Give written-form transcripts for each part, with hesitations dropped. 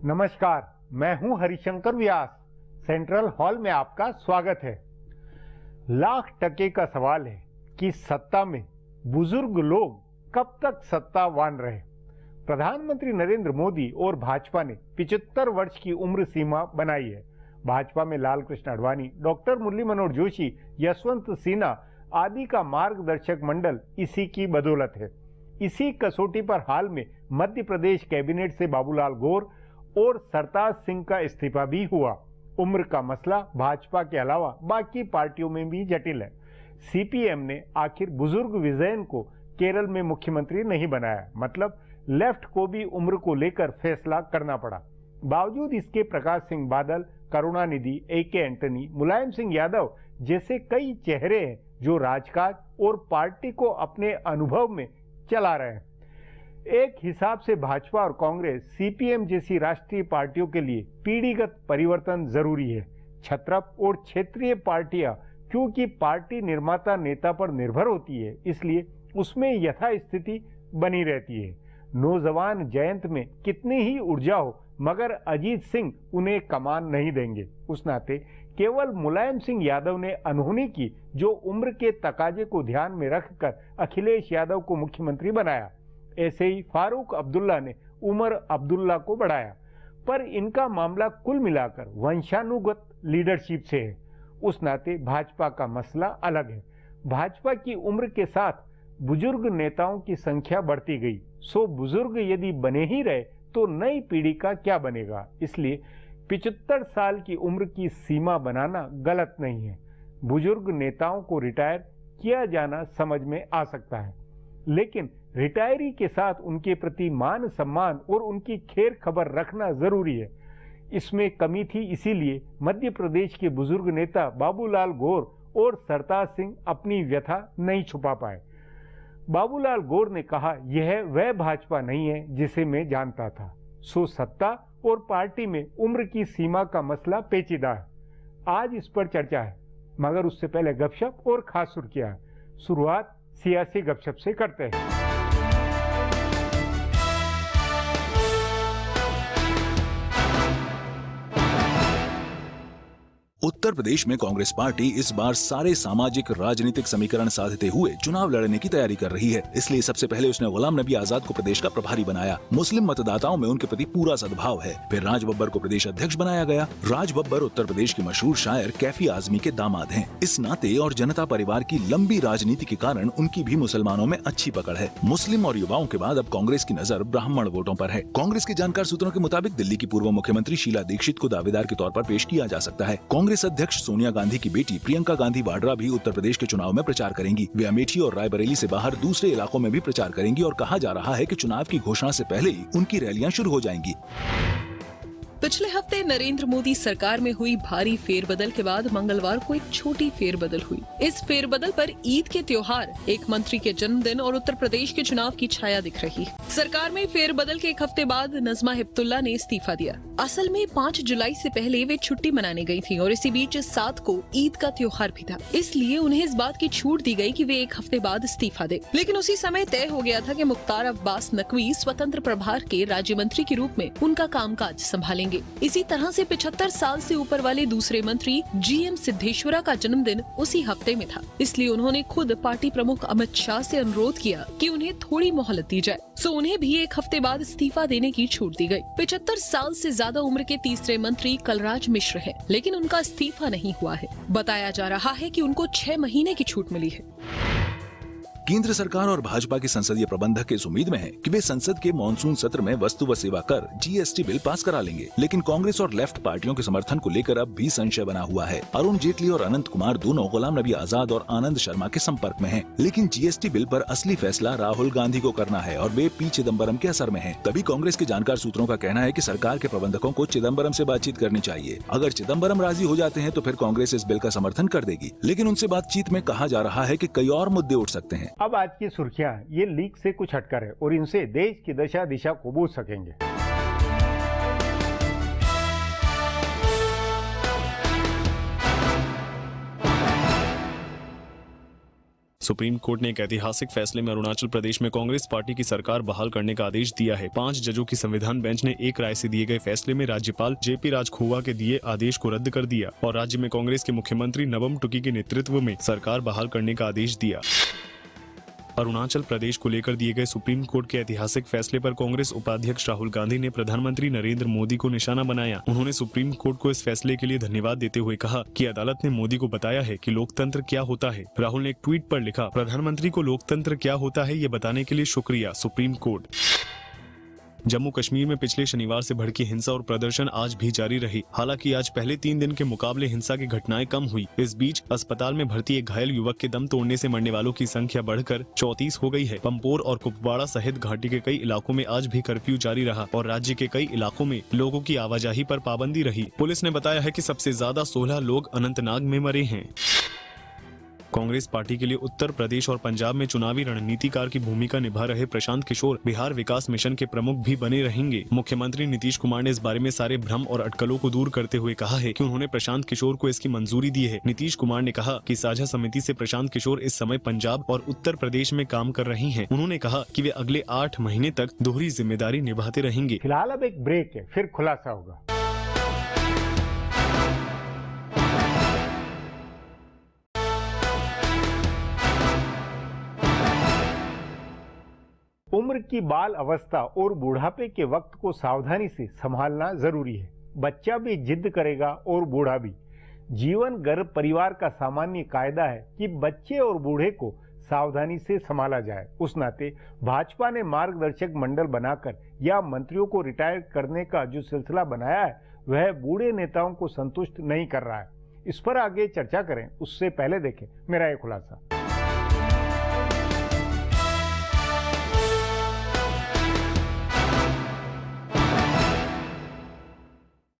नमस्कार, मैं हूं हरिशंकर व्यास। सेंट्रल हॉल में आपका स्वागत है। लाख टके का सवाल है कि सत्ता में बुजुर्ग लोग कब तक सत्तावान रहे। प्रधानमंत्री नरेंद्र मोदी और भाजपा ने 75 वर्ष की उम्र सीमा बनाई है। भाजपा में लाल कृष्ण आडवाणी, डॉक्टर मुरली मनोहर जोशी, यशवंत सिन्हा आदि का मार्गदर्शक मंडल इसी की बदौलत है। इसी कसौटी पर हाल में मध्य प्रदेश कैबिनेट से बाबूलाल गौर और सरताज सिंह का इस्तीफा भी हुआ। उम्र का मसला भाजपा के अलावा बाकी पार्टियों में भी जटिल है। सीपीएम ने आखिर बुजुर्ग विजयन को केरल में मुख्यमंत्री नहीं बनाया, मतलब लेफ्ट को भी उम्र को लेकर फैसला करना पड़ा। बावजूद इसके प्रकाश सिंह बादल, करुणानिधि, AK एंटनी, मुलायम सिंह यादव जैसे कई चेहरे हैं जो राजकाज और पार्टी को अपने अनुभव में चला रहे हैं। एक हिसाब से भाजपा और कांग्रेस, सीपीएम जैसी राष्ट्रीय पार्टियों के लिए पीढ़ीगत परिवर्तन जरूरी है। छत्रप और क्षेत्रीय पार्टियां क्योंकि पार्टी निर्माता नेता पर निर्भर होती है, इसलिए उसमें यथास्थिति बनी रहती है। नौजवान जयंत में कितनी ही ऊर्जा हो, मगर अजीत सिंह उन्हें कमान नहीं देंगे। उस नाते केवल मुलायम सिंह यादव ने अनहोनी की, जो उम्र के तकाजे को ध्यान में रखकर अखिलेश यादव को मुख्यमंत्री बनाया। ऐसे ही फारूक अब्दुल्ला ने उमर अब्दुल्ला को बढ़ाया, पर इनका मामला कुल मिलाकर वंशानुगत लीडरशिप से है। उस नाते भाजपा का मसला अलग है। भाजपा की उम्र के साथ बुजुर्ग नेताओं की संख्या बढ़ती गई, सो बुजुर्ग यदि बने ही रहे तो नई पीढ़ी का क्या बनेगा। इसलिए 75 साल की उम्र की सीमा बनाना गलत नहीं है। बुजुर्ग नेताओं को रिटायर किया जाना समझ में आ सकता है, लेकिन रिटायरी के साथ उनके प्रति मान सम्मान और उनकी खैर खबर रखना जरूरी है। इसमें कमी थी, इसीलिए मध्य प्रदेश के बुजुर्ग नेता बाबूलाल गौर और सरताज सिंह अपनी व्यथा नहीं छुपा पाए। बाबूलाल गौर ने कहा, यह वह भाजपा नहीं है जिसे मैं जानता था। सो सत्ता और पार्टी में उम्र की सीमा का मसला पेचीदा है। आज इस पर चर्चा है, मगर उससे पहले गपशप और खास सुर्खियां। शुरुआत सियासी गपशप से करते हैं। उत्तर प्रदेश में कांग्रेस पार्टी इस बार सारे सामाजिक राजनीतिक समीकरण साधते हुए चुनाव लड़ने की तैयारी कर रही है। इसलिए सबसे पहले उसने गुलाम नबी आजाद को प्रदेश का प्रभारी बनाया। मुस्लिम मतदाताओं में उनके प्रति पूरा सद्भाव है। फिर राज बब्बर को प्रदेश अध्यक्ष बनाया गया। राज बब्बर उत्तर प्रदेश के मशहूर शायर कैफी आजमी के दामाद हैं। इस नाते और जनता परिवार की लंबी राजनीति के कारण उनकी भी मुसलमानों में अच्छी पकड़ है। मुस्लिम और युवाओं के बाद अब कांग्रेस की नजर ब्राह्मण वोटों पर है। कांग्रेस के जानकार सूत्रों के मुताबिक दिल्ली की पूर्व मुख्यमंत्री शीला दीक्षित को दावेदार के तौर पर पेश किया जा सकता है। कांग्रेस अध्यक्ष सोनिया गांधी की बेटी प्रियंका गांधी वाड्रा भी उत्तर प्रदेश के चुनाव में प्रचार करेंगी। वे अमेठी और रायबरेली से बाहर दूसरे इलाकों में भी प्रचार करेंगी और कहा जा रहा है कि चुनाव की घोषणा से पहले ही उनकी रैलियां शुरू हो जाएंगी। पिछले हफ्ते नरेंद्र मोदी सरकार में हुई भारी फेरबदल के बाद मंगलवार को एक छोटी फेरबदल हुई। इस फेरबदल पर ईद के त्योहार, एक मंत्री के जन्मदिन और उत्तर प्रदेश के चुनाव की छाया दिख रही है। सरकार में फेरबदल के एक हफ्ते बाद नजमा हेपतुल्ला ने इस्तीफा दिया। असल में 5 जुलाई से पहले वे छुट्टी मनाने गई थी और इसी बीच 7 को ईद का त्योहार भी था, इसलिए उन्हें इस बात की छूट दी गई कि वे एक हफ्ते बाद इस्तीफा दे। लेकिन उसी समय तय हो गया था कि मुख्तार अब्बास नकवी स्वतंत्र प्रभार के राज्य मंत्री के रूप में उनका कामकाज संभालेंगे। इसी तरह से 75 साल से ऊपर वाले दूसरे मंत्री GM सिद्धेश्वरा का जन्मदिन उसी हफ्ते में था, इसलिए उन्होंने खुद पार्टी प्रमुख अमित शाह से अनुरोध किया कि उन्हें थोड़ी मोहलत दी जाए। सो उन्हें भी एक हफ्ते बाद इस्तीफा देने की छूट दी गई। 75 साल से ज्यादा उम्र के तीसरे मंत्री कलराज मिश्र हैं, लेकिन उनका इस्तीफा नहीं हुआ है। बताया जा रहा है कि उनको 6 महीने की छूट मिली है। केंद्र सरकार और भाजपा के संसदीय प्रबंधक इस उम्मीद में हैं कि वे संसद के मॉनसून सत्र में वस्तु व सेवा कर GST बिल पास करा लेंगे। लेकिन कांग्रेस और लेफ्ट पार्टियों के समर्थन को लेकर अब भी संशय बना हुआ है। अरुण जेटली और अनंत कुमार दोनों गुलाम नबी आजाद और आनंद शर्मा के संपर्क में हैं। लेकिन GST बिल पर असली फैसला राहुल गांधी को करना है और वे P चिदम्बरम के असर में हैं। तभी कांग्रेस के जानकार सूत्रों का कहना है कि सरकार के प्रबंधकों को चिदम्बरम से बातचीत करनी चाहिए। अगर चिदम्बरम राजी हो जाते हैं तो फिर कांग्रेस इस बिल का समर्थन कर देगी। लेकिन उनसे बातचीत में कहा जा रहा है कि कई और मुद्दे उठ सकते हैं। अब आज की सुर्खियां ये लीक से कुछ हटकर है और इनसे देश की दशा दिशा को बूझ सकेंगे। सुप्रीम कोर्ट ने एक ऐतिहासिक फैसले में अरुणाचल प्रदेश में कांग्रेस पार्टी की सरकार बहाल करने का आदेश दिया है। 5 जजों की संविधान बेंच ने एक राय से दिए गए फैसले में राज्यपाल जेपी राजखोवा के दिए आदेश को रद्द कर दिया और राज्य में कांग्रेस के मुख्यमंत्री नबम टुकी के नेतृत्व में सरकार बहाल करने का आदेश दिया। अरुणाचल प्रदेश को लेकर दिए गए सुप्रीम कोर्ट के ऐतिहासिक फैसले पर कांग्रेस उपाध्यक्ष राहुल गांधी ने प्रधानमंत्री नरेंद्र मोदी को निशाना बनाया। उन्होंने सुप्रीम कोर्ट को इस फैसले के लिए धन्यवाद देते हुए कहा कि अदालत ने मोदी को बताया है कि लोकतंत्र क्या होता है। राहुल ने एक ट्वीट पर लिखा, प्रधानमंत्री को लोकतंत्र क्या होता है ये बताने के लिए शुक्रिया सुप्रीम कोर्ट। जम्मू कश्मीर में पिछले शनिवार से भड़की हिंसा और प्रदर्शन आज भी जारी रही। हालांकि आज पहले 3 दिन के मुकाबले हिंसा की घटनाएं कम हुई। इस बीच अस्पताल में भर्ती एक घायल युवक के दम तोड़ने से मरने वालों की संख्या बढ़कर 34 हो गई है। पंपोर और कुपवाड़ा सहित घाटी के कई इलाकों में आज भी कर्फ्यू जारी रहा और राज्य के कई इलाकों में लोगों की आवाजाही पर पाबंदी रही। पुलिस ने बताया है कि सबसे ज्यादा 16 लोग अनंतनाग में मरे हैं। कांग्रेस पार्टी के लिए उत्तर प्रदेश और पंजाब में चुनावी रणनीतिकार की भूमिका निभा रहे प्रशांत किशोर बिहार विकास मिशन के प्रमुख भी बने रहेंगे। मुख्यमंत्री नीतीश कुमार ने इस बारे में सारे भ्रम और अटकलों को दूर करते हुए कहा है कि उन्होंने प्रशांत किशोर को इसकी मंजूरी दी है। नीतीश कुमार ने कहा कि साझा समिति से प्रशांत किशोर इस समय पंजाब और उत्तर प्रदेश में काम कर रही हैं। उन्होंने कहा कि वे अगले 8 महीने तक दोहरी जिम्मेदारी निभाते रहेंगे। फिलहाल अब एक ब्रेक है, फिर खुलासा होगा। उम्र की बाल अवस्था और बुढ़ापे के वक्त को सावधानी से संभालना जरूरी है। बच्चा भी जिद करेगा और बूढ़ा भी। जीवन गर्भ परिवार का सामान्य कायदा है कि बच्चे और बूढ़े को सावधानी से संभाला जाए। उस नाते भाजपा ने मार्गदर्शक मंडल बनाकर या मंत्रियों को रिटायर करने का जो सिलसिला बनाया है वह बूढ़े नेताओं को संतुष्ट नहीं कर रहा है। इस पर आगे चर्चा करें, उससे पहले देखें मेरा ये खुलासा।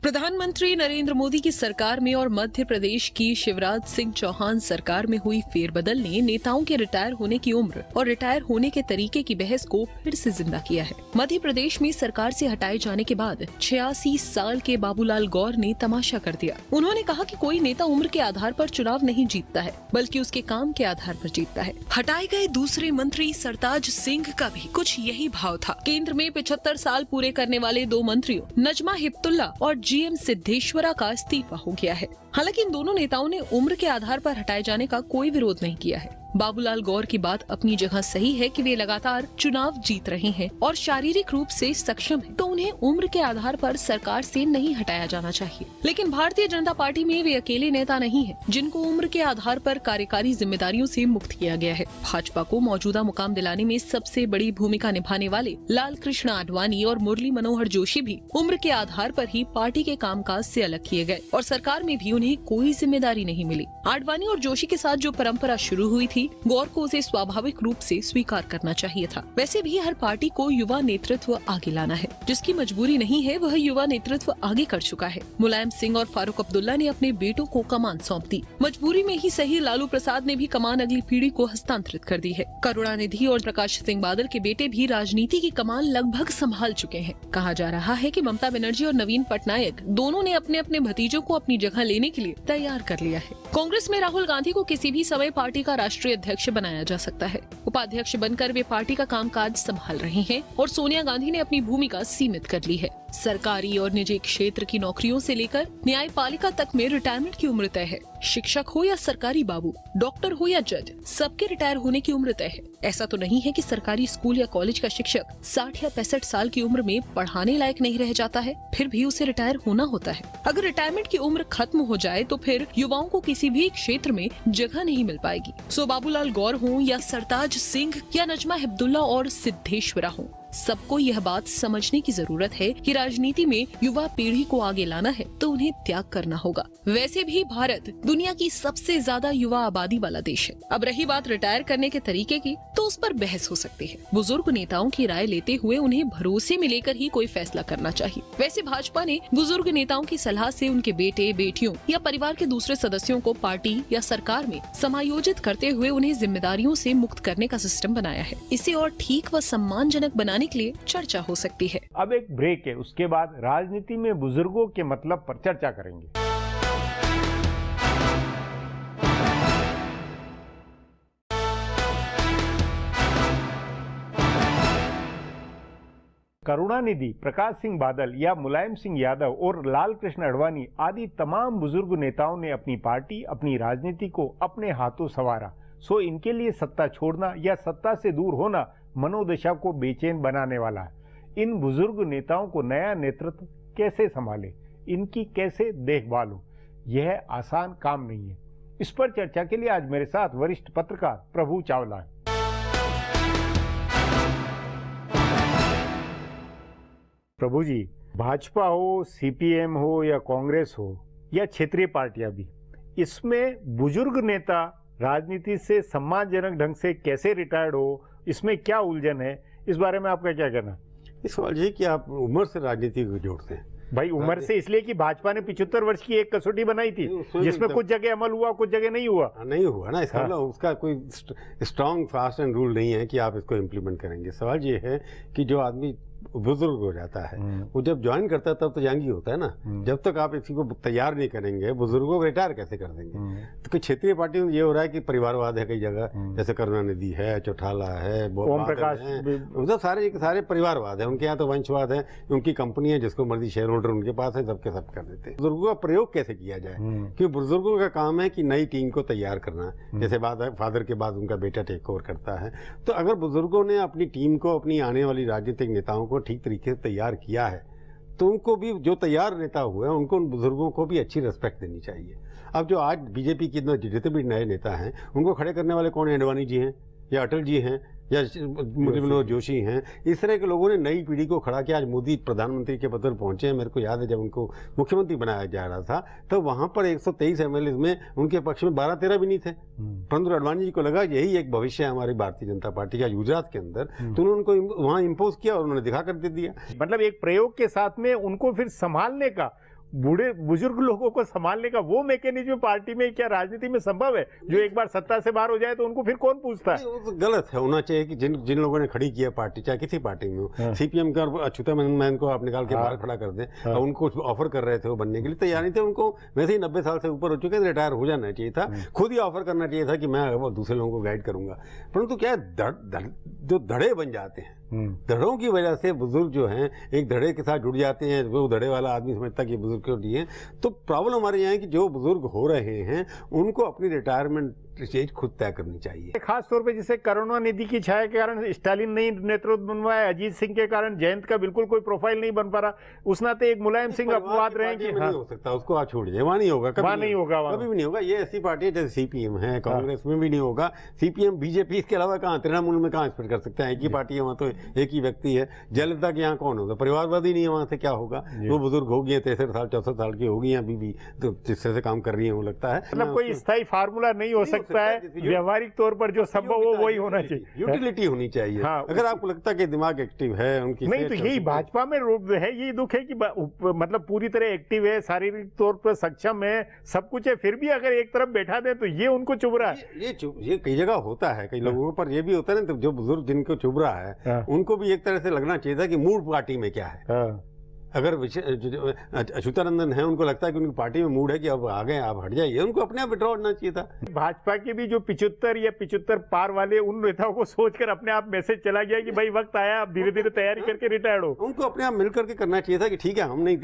प्रधानमंत्री नरेंद्र मोदी की सरकार में और मध्य प्रदेश की शिवराज सिंह चौहान सरकार में हुई फेरबदल ने नेताओं के रिटायर होने की उम्र और रिटायर होने के तरीके की बहस को फिर से जिंदा किया है। मध्य प्रदेश में सरकार से हटाए जाने के बाद 86 साल के बाबूलाल गौर ने तमाशा कर दिया। उन्होंने कहा कि कोई नेता उम्र के आधार पर चुनाव नहीं जीतता है, बल्कि उसके काम के आधार पर जीतता है। हटाए गए दूसरे मंत्री सरताज सिंह का भी कुछ यही भाव था। केंद्र में 75 साल पूरे करने वाले 2 मंत्रियों नजमा हिप्तुल्ला और जीएम सिद्धेश्वरा का इस्तीफा हो गया है। हालांकि इन दोनों नेताओं ने उम्र के आधार पर हटाए जाने का कोई विरोध नहीं किया है। बाबूलाल गौर की बात अपनी जगह सही है कि वे लगातार चुनाव जीत रहे हैं और शारीरिक रूप से सक्षम हैं, तो उन्हें उम्र के आधार पर सरकार से नहीं हटाया जाना चाहिए। लेकिन भारतीय जनता पार्टी में वे अकेले नेता नहीं हैं, जिनको उम्र के आधार पर कार्यकारी जिम्मेदारियों से मुक्त किया गया है। भाजपा को मौजूदा मुकाम दिलाने में सबसे बड़ी भूमिका निभाने वाले लाल कृष्ण आडवाणी और मुरली मनोहर जोशी भी उम्र के आधार पर ही पार्टी के कामकाज से अलग किए गए और सरकार में भी उन्हें कोई जिम्मेदारी नहीं मिली। आडवाणी और जोशी के साथ जो परंपरा शुरू हुई थी, गौर को उसे स्वाभाविक रूप से स्वीकार करना चाहिए था। वैसे भी हर पार्टी को युवा नेतृत्व आगे लाना है। जिसकी मजबूरी नहीं है वह युवा नेतृत्व आगे कर चुका है। मुलायम सिंह और फारूक अब्दुल्ला ने अपने बेटों को कमान सौंप दी। मजबूरी में ही सही लालू प्रसाद ने भी कमान अगली पीढ़ी को हस्तांतरित कर दी है। करुणानिधि और प्रकाश सिंह बादल के बेटे भी राजनीति की कमान लगभग संभाल चुके हैं। कहा जा रहा है कि ममता बनर्जी और नवीन पटनायक दोनों ने अपने अपने भतीजों को अपनी जगह लेने के लिए तैयार कर लिया है। कांग्रेस में राहुल गांधी को किसी भी समय पार्टी का राष्ट्रीय अध्यक्ष बनाया जा सकता है। उपाध्यक्ष बनकर वे पार्टी का कामकाज संभाल रहे हैं और सोनिया गांधी ने अपनी भूमिका सीमित कर ली है। सरकारी और निजी क्षेत्र की नौकरियों से लेकर न्यायपालिका तक में रिटायरमेंट की उम्र तय है। शिक्षक हो या सरकारी बाबू, डॉक्टर हो या जज, सबके रिटायर होने की उम्र तय है। ऐसा तो नहीं है कि सरकारी स्कूल या कॉलेज का शिक्षक 60 या 65 साल की उम्र में पढ़ाने लायक नहीं रह जाता है, फिर भी उसे रिटायर होना होता है। अगर रिटायरमेंट की उम्र खत्म हो जाए तो फिर युवाओं को किसी भी क्षेत्र में जगह नहीं मिल पाएगी। सो बाबूलाल गौर हो या सरताज सिंह या नजमा हिप्तुल्ला और सिद्धेश्वरा हो, सबको यह बात समझने की जरूरत है कि राजनीति में युवा पीढ़ी को आगे लाना है तो उन्हें त्याग करना होगा। वैसे भी भारत दुनिया की सबसे ज्यादा युवा आबादी वाला देश है। अब रही बात रिटायर करने के तरीके की, तो उस पर बहस हो सकती है। बुजुर्ग नेताओं की राय लेते हुए उन्हें भरोसे में लेकर ही कोई फैसला करना चाहिए। वैसे भाजपा ने बुजुर्ग नेताओं की सलाह से उनके बेटे, बेटियों या परिवार के दूसरे सदस्यों को पार्टी या सरकार में समायोजित करते हुए उन्हें जिम्मेदारियों से मुक्त करने का सिस्टम बनाया है। इसे और ठीक व सम्मानजनक बनाने के लिए चर्चा हो सकती है। अब एक ब्रेक है, उसके बाद राजनीति में बुजुर्गों के मतलब पर चर्चा करेंगे। करुणानिधि, प्रकाश सिंह बादल या मुलायम सिंह यादव और लाल कृष्ण आडवाणी आदि तमाम बुजुर्ग नेताओं ने अपनी पार्टी, अपनी राजनीति को अपने हाथों संवारा। सो इनके लिए सत्ता छोड़ना या सत्ता से दूर होना मनोदशा को बेचैन बनाने वाला है। इन बुजुर्ग नेताओं को नया नेतृत्व कैसे संभाले, इनकी कैसे देखभाल हो, यह आसान काम नहीं है। इस पर चर्चा के लिए आज मेरे साथ वरिष्ठ पत्रकार प्रभु चावला है। प्रभु जी, भाजपा हो, सीपीएम हो या कांग्रेस हो या क्षेत्रीय पार्टियां भी, इसमें बुजुर्ग नेता राजनीति से सम्मानजनक ढंग से कैसे रिटायर्ड हो, इसमें क्या उलझन है, इस बारे में आपका क्या कहना? इस सवाल ये कि आप उम्र से राजनीति को जोड़ते हैं। भाई उम्र से इसलिए कि भाजपा ने 75 वर्ष की एक कसौटी बनाई थी जिसमें कुछ जगह अमल हुआ, कुछ जगह नहीं हुआ। नहीं हुआ ना, इसका मतलब उसका कोई स्ट्रॉन्ग फास्ट एंड रूल नहीं है कि आप इसको इम्प्लीमेंट करेंगे। सवाल ये है कि जो आदमी बुजुर्ग हो जाता है वो जब ज्वाइन करता है तब तो यंग ही होता है ना। जब तक आप इसी को तैयार नहीं करेंगे, बुजुर्गों को रिटायर कैसे कर देंगे? तो क्षेत्रीय पार्टी में ये हो रहा है कि परिवारवाद है कई जगह, जैसे करुणानिधि है, चौटाला है, ओम प्रकाश मतलब सारे परिवारवाद है। उनके यहाँ तो वंशवाद है, उनकी कंपनी है, जिसको मर्जी शेयर होल्डर उनके पास है, सबके सब कर देते हैं। बुजुर्गों का प्रयोग कैसे किया जाए? क्योंकि बुजुर्गों का काम है कि नई टीम को तैयार करना, जैसे बात है फादर के बाद उनका बेटा टेक ओवर करता है। तो अगर बुजुर्गों ने अपनी टीम को, अपनी आने वाली राजनीतिक नेताओं को ठीक तरीके से तैयार किया है तो उनको भी, जो तैयार नेता हुए हैं उनको, उन बुजुर्गों को भी अच्छी रिस्पेक्ट देनी चाहिए। अब जो आज बीजेपी के जितने भी नए नेता हैं उनको खड़े करने वाले कौन है? आडवाणी जी हैं या अटल जी हैं या मुरली मनोहर जोशी हैं। इस तरह के लोगों ने नई पीढ़ी को खड़ा किया। आज मोदी प्रधानमंत्री के पद पर पहुंचे हैं। मेरे को याद है जब उनको मुख्यमंत्री बनाया जा रहा था तो वहां पर 123 एमएलए में उनके पक्ष में 12-13 भी नहीं थे, परंतु आडवाणी जी को लगा यही एक भविष्य है हमारी भारतीय जनता पार्टी का गुजरात के अंदर, तो उन्होंने उनको वहां इम्पोज किया और उन्होंने दिखा कर दे दिया। मतलब एक प्रयोग के साथ में उनको फिर संभालने का, बूढ़े बुजुर्ग लोगों को संभालने का वो मैकेनिज्म पार्टी में क्या राजनीति में संभव है? जो एक बार सत्ता से बाहर हो जाए तो उनको फिर कौन पूछता है? वो गलत है। होना चाहिए कि जिन लोगों ने खड़ी किया पार्टी, चाहे किसी पार्टी में हो, सीपीएम का अच्युतानंदन को आप निकाल के बाहर खड़ा कर दें, उनको ऑफर कर रहे थे वो बनने के लिए, तैयार नहीं थे। उनको वैसे ही 90 साल से ऊपर हो चुके थे, रिटायर हो जाना चाहिए था। खुद ही ऑफर करना चाहिए था कि मैं दूसरे लोगों को गाइड करूंगा। परंतु क्या जो धड़े बन जाते हैं, धड़ों की वजह से बुजुर्ग जो हैं एक धड़े के साथ जुड़ जाते हैं। वो धड़े वाला आदमी समझता कि बुजुर्ग क्यों नहीं है। तो प्रॉब्लम हमारे यहाँ है कि जो बुजुर्ग हो रहे हैं उनको अपनी रिटायरमेंट स्टेज खुद तय करनी चाहिए। खास तौर पे जिसे करुणानिधि की छाया के कारण स्टालिन ने नेतृत्व बनवाया, अजीत सिंह के कारण जयंत का बिल्कुल कोई प्रोफाइल नहीं बन पा रहा, उस नाते एक मुलायम सिंह अपवाद रहे कि नहीं हो सकता, उसको आप छोड़िए, वहाँ नहीं होगा, कभी नहीं होगा, कभी भी नहीं होगा। ये ऐसी पार्टी है जैसे सीपीएम है, कांग्रेस में भी नहीं होगा। सीपीएम बीजेपी इसके अलावा कहाँ, तृणमूल में कहाँ एक्सपेक्ट कर सकते हैं? एक ही पार्टी है वहाँ, तो एक ही व्यक्ति है। जयललिता के यहाँ कौन होगा? परिवारवाद ही नहीं है, वहाँ से क्या होगा? वो बुजुर्ग हो गई है, 63 साल 64 साल की हो गई अभी भी, तो जिस तरह से काम कर रही है वो लगता है। मतलब कोई स्थायी फार्मूला नहीं हो सकता है, व्यावहारिक तौर पर जो संभव हो वही होना चाहिए, यूटिलिटी होनी चाहिए। हाँ, अगर आपको लगता है कि दिमाग एक्टिव है उनकी, नहीं तो यही भाजपा में है, यही दुख है कि मतलब पूरी तरह एक्टिव है, शारीरिक तौर पर सक्षम है, सब कुछ है, फिर भी अगर एक तरफ बैठा दे तो ये उनको चुभ रहा है। ये कई जगह होता है, कई लोगों पर ये भी होता है ना। तो जो बुजुर्ग जिनको चुभ रहा है उनको भी एक तरह से लगना चाहिए था कि मूड पार्टी में क्या है। अगर अच्युतानंदन है, उनको लगता है कि उनकी पार्टी में मूड है कि अब आ गए, आप हट जाइए, उनको अपने आप विड्रॉ होना चाहिए था। भाजपा के भी जो 75 या 75 पार वाले उन नेताओं को सोचकर अपने आप मैसेज चला गया कि भाई वक्त आया, अब धीरे धीरे तैयारी करके रिटायर्ड हो। उनको अपने आप मिलकर के करना चाहिए था कि ठीक है, हम नहीं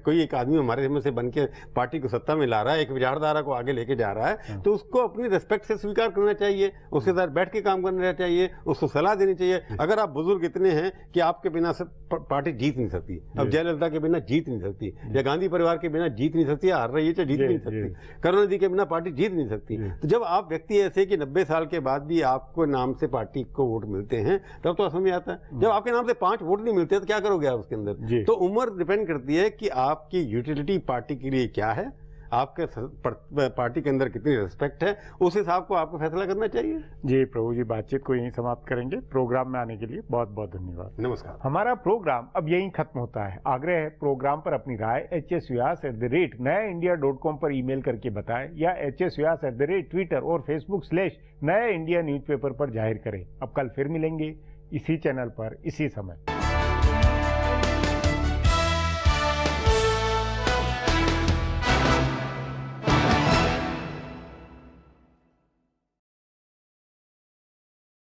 कोई एक आदमी हमारे में से बन के पार्टी को सत्ता में ला रहा है, एक विचारधारा को आगे लेके जा रहा है, तो उसको अपनी रिस्पेक्ट से स्वीकार करना चाहिए, उसके साथ बैठ के काम करना चाहिए, उसको सलाह देनी चाहिए। अगर आप बुजुर्ग इतने हैं कि आपके बिना पार्टी जीत नहीं सकती, अब जयललिता के बिना जीत नहीं सकती, या गांधी परिवार के बिना जीत नहीं सकती, हार रही है तो जीत नहीं सकती, करुणानिधि के बिना पार्टी जीत नहीं सकती। तो जब आप व्यक्ति ऐसे कि 90 साल के बाद भी आपको नाम से पार्टी को वोट मिलते हैं तब तो समझ आता है। जब आपके नाम से 5 वोट नहीं मिलते तो क्या करोगे आप उसके अंदर? तो उम्र डिपेंड करती है कि आपकी यूटिलिटी पार्टी के लिए क्या है, आपके पार्टी के अंदर कितनी रिस्पेक्ट है, उस हिसाब को आपको फैसला करना चाहिए। जी प्रभु जी, बातचीत को यहीं समाप्त करेंगे। प्रोग्राम में आने के लिए बहुत बहुत धन्यवाद। नमस्कार। हमारा प्रोग्राम अब यहीं खत्म होता है। आग्रह है प्रोग्राम पर अपनी राय hsvyas@nayaindia.com पर ईमेल करके बताएं या hsvyas@ट्विटर और Facebook/नया इंडिया न्यूज़पेपर पर जाहिर करें। अब कल फिर मिलेंगे इसी चैनल पर इसी समय।